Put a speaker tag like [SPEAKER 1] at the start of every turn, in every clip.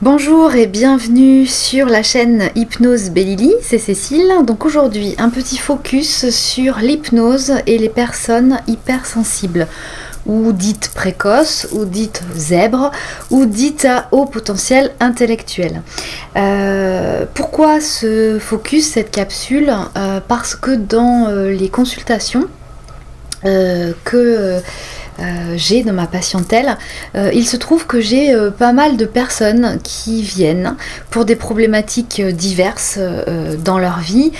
[SPEAKER 1] Bonjour et bienvenue sur la chaîne Hypnose Bellili, c'est Cécile. Donc aujourd'hui, un petit focus sur l'hypnose et les personnes hypersensibles, ou dites précoces, ou dites zèbres, ou dites à haut potentiel intellectuel. Pourquoi ce focus, cette capsule? Parce que dans les consultations que j'ai dans ma patientèle, il se trouve que j'ai pas mal de personnes qui viennent pour des problématiques diverses dans leur vie,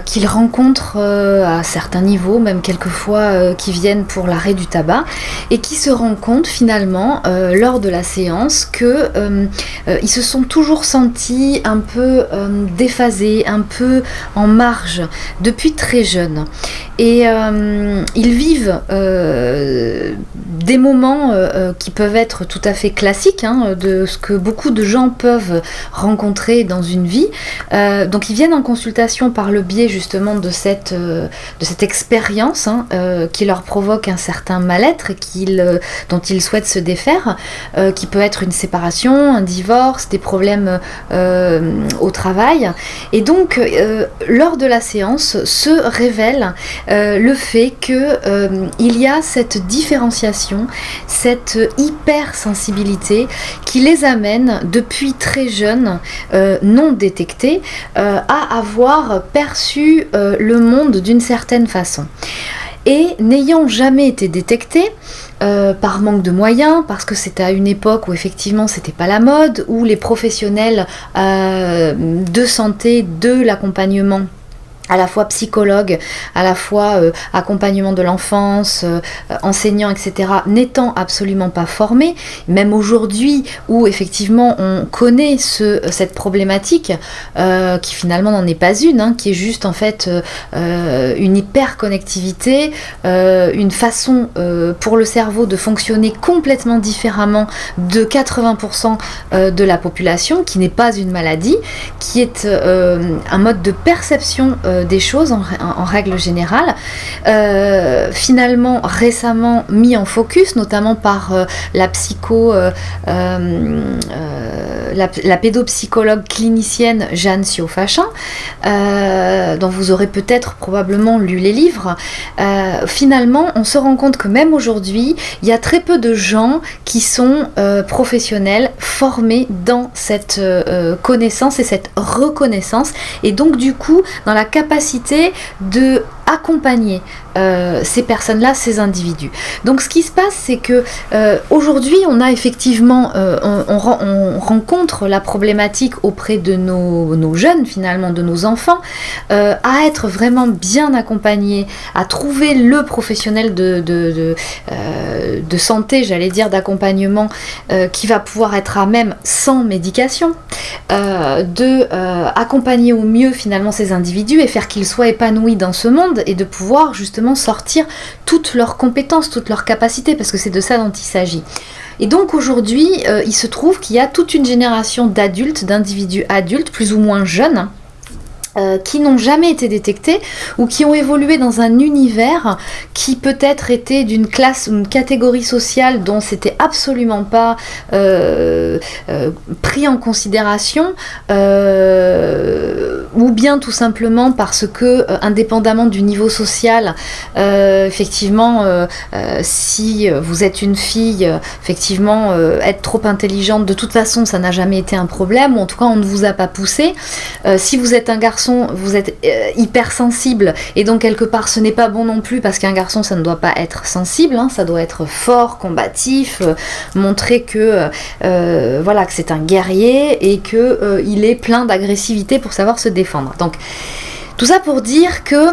[SPEAKER 1] qu'ils rencontrent à certains niveaux, même quelquefois qui viennent pour l'arrêt du tabac, et qui se rendent compte finalement lors de la séance que ils se sont toujours sentis un peu déphasés, un peu en marge depuis très jeunes. Et ils vivent des moments qui peuvent être tout à fait classiques, de ce que beaucoup de gens peuvent rencontrer dans une vie. Donc ils viennent en consultation par le biais justement de cette expérience qui leur provoque un certain mal-être et dont ils souhaitent se défaire, qui peut être une séparation, un divorce, des problèmes au travail. Et donc lors de la séance se révèle le fait qu'il y a cette différenciation, cette hypersensibilité qui les amène depuis très jeunes, non détectés, à avoir perçu le monde d'une certaine façon. Et n'ayant jamais été détectés, par manque de moyens, parce que c'était à une époque où effectivement c'était pas la mode, où les professionnels de santé, de l'accompagnement, à la fois psychologue, à la fois accompagnement de l'enfance, enseignant, etc., n'étant absolument pas formés, même aujourd'hui où effectivement on connaît cette problématique, qui finalement n'en est pas une, qui est juste en fait une hyperconnectivité, une façon pour le cerveau de fonctionner complètement différemment de 80% de la population, qui n'est pas une maladie, qui est un mode de perception des choses en règle générale, finalement récemment mis en focus, notamment par la pédopsychologue clinicienne Jeanne Siofachin, dont vous aurez peut-être probablement lu les livres. Finalement, on se rend compte que même aujourd'hui, il y a très peu de gens qui sont professionnels, formés dans cette connaissance et cette reconnaissance, et donc du coup, dans la capacité de accompagner ces personnes-là, ces individus. Donc ce qui se passe, c'est que aujourd'hui, on a effectivement, on rencontre la problématique auprès de nos jeunes, finalement, de nos enfants, à être vraiment bien accompagnés, à trouver le professionnel de santé, j'allais dire, d'accompagnement, qui va pouvoir être à même, sans médication, accompagner au mieux finalement ces individus et faire qu'ils soient épanouis dans ce monde, et de pouvoir justement sortir toutes leurs compétences, toutes leurs capacités, parce que c'est de ça dont il s'agit. Et donc aujourd'hui, il se trouve qu'il y a toute une génération d'adultes, d'individus adultes, plus ou moins jeunes, qui n'ont jamais été détectés ou qui ont évolué dans un univers qui peut-être était d'une classe, une catégorie sociale dont c'était absolument pas pris en considération, ou bien tout simplement parce que indépendamment du niveau social, effectivement, si vous êtes une fille, effectivement, être trop intelligente, de toute façon ça n'a jamais été un problème, ou en tout cas on ne vous a pas poussé. Si vous êtes un garçon, vous êtes hypersensible, et donc quelque part ce n'est pas bon non plus, parce qu'un garçon ça ne doit pas être sensible, ça doit être fort, combatif, montrer que voilà, que c'est un guerrier et que il est plein d'agressivité pour savoir se défendre. Donc tout ça pour dire que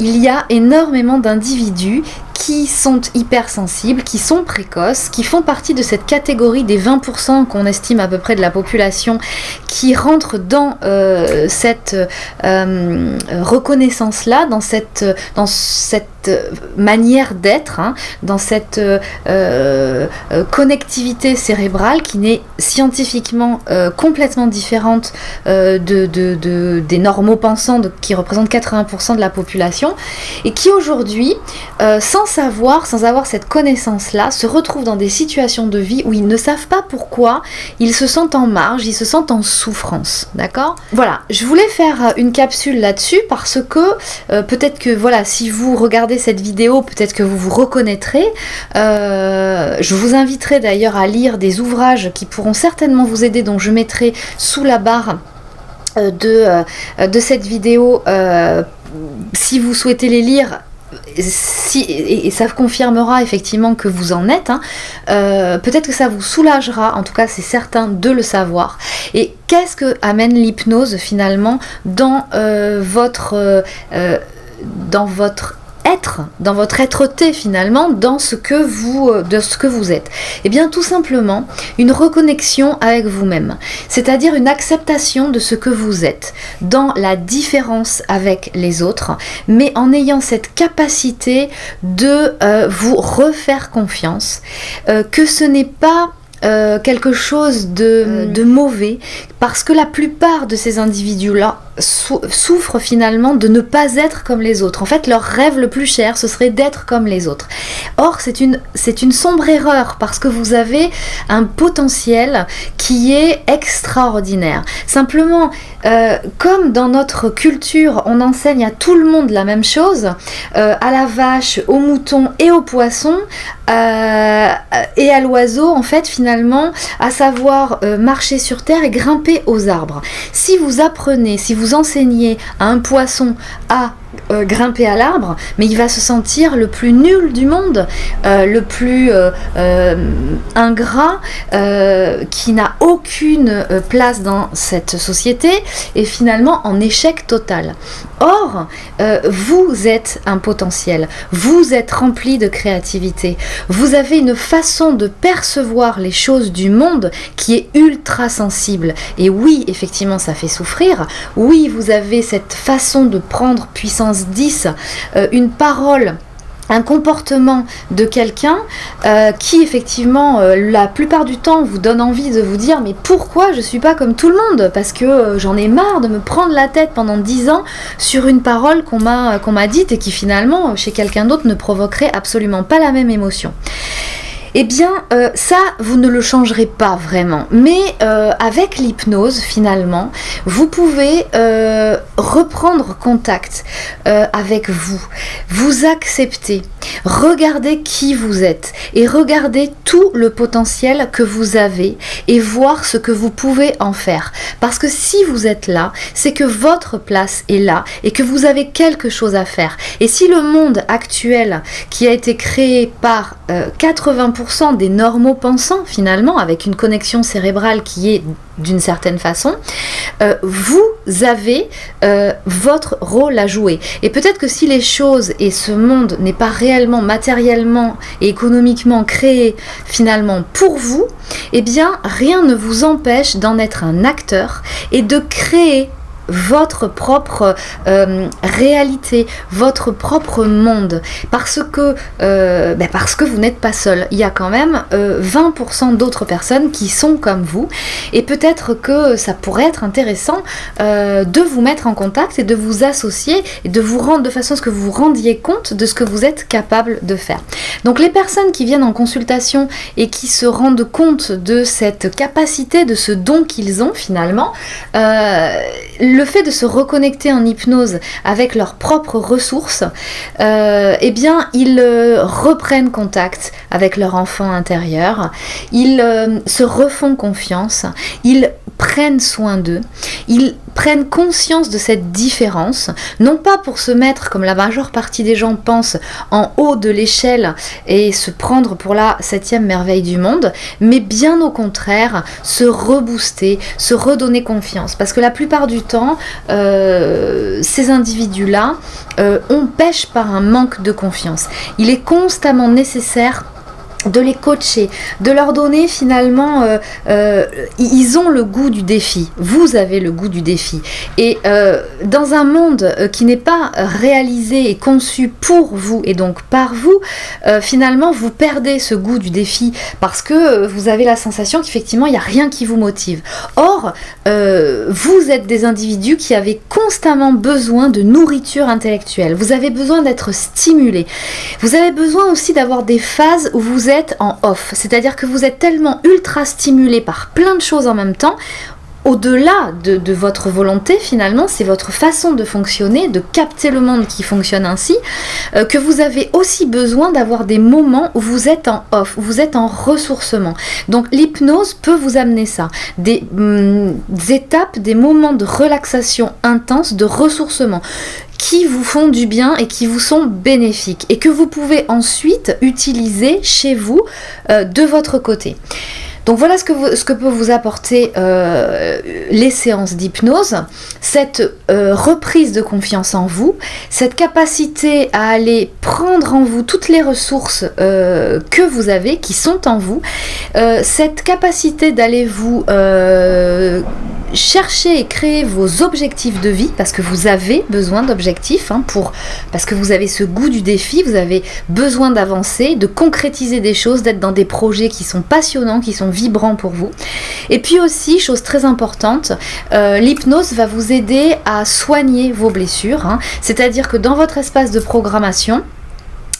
[SPEAKER 1] il y a énormément d'individus qui sont hypersensibles, qui sont précoces, qui font partie de cette catégorie des 20% qu'on estime à peu près de la population qui rentrent dans cette reconnaissance-là, dans cette manière d'être, hein, dans cette connectivité cérébrale qui n'est scientifiquement complètement différente des normaux pensants qui représentent 80% de la population et qui aujourd'hui, sans avoir cette connaissance-là, se retrouvent dans des situations de vie où ils ne savent pas pourquoi, ils se sentent en marge, ils se sentent en souffrance, d'accord ? Voilà, je voulais faire une capsule là-dessus parce que peut-être que voilà, si vous regardez cette vidéo, peut-être que vous vous reconnaîtrez. Je vous inviterai d'ailleurs à lire des ouvrages qui pourront certainement vous aider, dont je mettrai sous la barre de cette vidéo si vous souhaitez les lire. Et ça confirmera effectivement que vous en êtes, hein. Peut-être que ça vous soulagera, en tout cas c'est certain de le savoir. Et qu'est-ce que amène l'hypnose finalement dans votre être, dans votre être-té finalement, dans ce que vous êtes. Et bien tout simplement une reconnexion avec vous-même, c'est-à-dire une acceptation de ce que vous êtes, dans la différence avec les autres, mais en ayant cette capacité de vous refaire confiance, que ce n'est pas quelque chose de mauvais, parce que la plupart de ces individus-là souffrent finalement de ne pas être comme les autres. En fait, leur rêve le plus cher, ce serait d'être comme les autres. Or, c'est une sombre erreur, parce que vous avez un potentiel qui est extraordinaire. Simplement, comme dans notre culture, on enseigne à tout le monde la même chose, à la vache, au mouton et au poisson, et à l'oiseau, en fait, finalement, à savoir marcher sur terre et grimper aux arbres. Si vous apprenez, si vous enseignez à un poisson à grimper à l'arbre, mais il va se sentir le plus nul du monde, le plus ingrat, qui n'a aucune place dans cette société, et finalement en échec total. Or, vous êtes un potentiel, vous êtes rempli de créativité, vous avez une façon de percevoir les choses du monde qui est ultra sensible. Et oui, effectivement, ça fait souffrir. Oui, vous avez cette façon de prendre puissance 10, une parole, un comportement de quelqu'un qui effectivement la plupart du temps vous donne envie de vous dire mais pourquoi je suis pas comme tout le monde, parce que j'en ai marre de me prendre la tête pendant 10 ans sur une parole qu'on m'a dite et qui finalement chez quelqu'un d'autre ne provoquerait absolument pas la même émotion. Eh bien, ça, vous ne le changerez pas vraiment. Mais avec l'hypnose, finalement, vous pouvez reprendre contact avec vous, vous accepter, regarder qui vous êtes et regarder tout le potentiel que vous avez et voir ce que vous pouvez en faire. Parce que si vous êtes là, c'est que votre place est là et que vous avez quelque chose à faire. Et si le monde actuel, qui a été créé par 80% des normaux pensants finalement, avec une connexion cérébrale qui est d'une certaine façon, vous avez votre rôle à jouer. Et peut-être que si les choses et ce monde n'est pas réellement matériellement et économiquement créé finalement pour vous, eh bien rien ne vous empêche d'en être un acteur et de créer votre propre réalité, votre propre monde, parce que vous n'êtes pas seul. Il y a quand même 20% d'autres personnes qui sont comme vous, et peut-être que ça pourrait être intéressant de vous mettre en contact et de vous associer et de vous rendre de façon à ce que vous vous rendiez compte de ce que vous êtes capable de faire. Donc les personnes qui viennent en consultation et qui se rendent compte de cette capacité, de ce don qu'ils ont finalement, le fait de se reconnecter en hypnose avec leurs propres ressources, eh bien ils reprennent contact avec leur enfant intérieur, ils se refont confiance, ils prennent soin d'eux, ils prennent conscience de cette différence, non pas pour se mettre, comme la majeure partie des gens pensent, en haut de l'échelle et se prendre pour la 7e merveille du monde, mais bien au contraire, se rebooster, se redonner confiance. Parce que la plupart du temps, ces individus-là, on pêche par un manque de confiance. Il est constamment nécessaire de les coacher, de leur donner finalement, ils ont le goût du défi, vous avez le goût du défi, et dans un monde qui n'est pas réalisé et conçu pour vous et donc par vous, finalement vous perdez ce goût du défi parce que vous avez la sensation qu'effectivement il n'y a rien qui vous motive. Or, vous êtes des individus qui avez constamment besoin de nourriture intellectuelle, vous avez besoin d'être stimulés, vous avez besoin aussi d'avoir des phases où vous êtes en off, c'est-à-dire que vous êtes tellement ultra stimulé par plein de choses en même temps, au-delà de votre volonté finalement, c'est votre façon de fonctionner, de capter le monde qui fonctionne ainsi, que vous avez aussi besoin d'avoir des moments où vous êtes en off, où vous êtes en ressourcement. Donc l'hypnose peut vous amener ça, des étapes, des moments de relaxation intense, de ressourcement, qui vous font du bien et qui vous sont bénéfiques et que vous pouvez ensuite utiliser chez vous de votre côté. Donc voilà ce que peut vous apporter les séances d'hypnose, cette reprise de confiance en vous, cette capacité à aller prendre en vous toutes les ressources que vous avez, qui sont en vous, cette capacité d'aller vous chercher et créer vos objectifs de vie, parce que vous avez besoin d'objectifs, parce que vous avez ce goût du défi, vous avez besoin d'avancer, de concrétiser des choses, d'être dans des projets qui sont passionnants, qui sont vibrant pour vous. Et puis aussi, chose très importante, l'hypnose va vous aider à soigner vos blessures, c'est-à-dire que dans votre espace de programmation,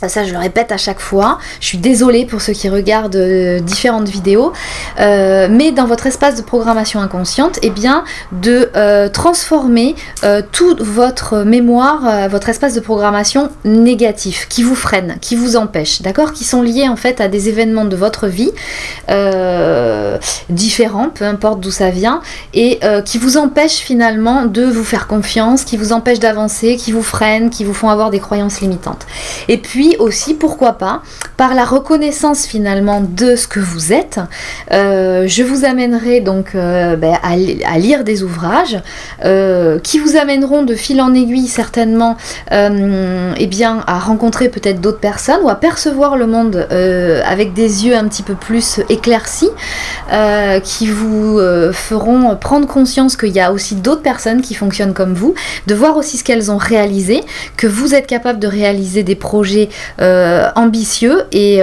[SPEAKER 1] ça je le répète à chaque fois, je suis désolée pour ceux qui regardent différentes vidéos, mais dans votre espace de programmation inconsciente, eh bien de transformer toute votre mémoire, votre espace de programmation négatif, qui vous freine, qui vous empêche, d'accord, qui sont liés en fait à des événements de votre vie différents, peu importe d'où ça vient, et qui vous empêchent finalement de vous faire confiance, qui vous empêchent d'avancer, qui vous freinent, qui vous font avoir des croyances limitantes. Et puis aussi, pourquoi pas, par la reconnaissance finalement de ce que vous êtes, je vous amènerai donc à lire des ouvrages qui vous amèneront de fil en aiguille certainement à rencontrer peut-être d'autres personnes ou à percevoir le monde avec des yeux un petit peu plus éclaircis, qui vous feront prendre conscience qu'il y a aussi d'autres personnes qui fonctionnent comme vous, de voir aussi ce qu'elles ont réalisé, que vous êtes capable de réaliser des projets ambitieux et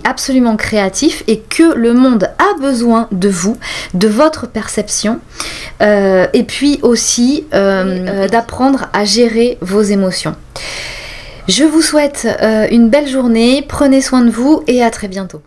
[SPEAKER 1] absolument créatifs, et que le monde a besoin de vous, de votre perception, et puis aussi d'apprendre à gérer vos émotions. Je vous souhaite une belle journée, prenez soin de vous et à très bientôt.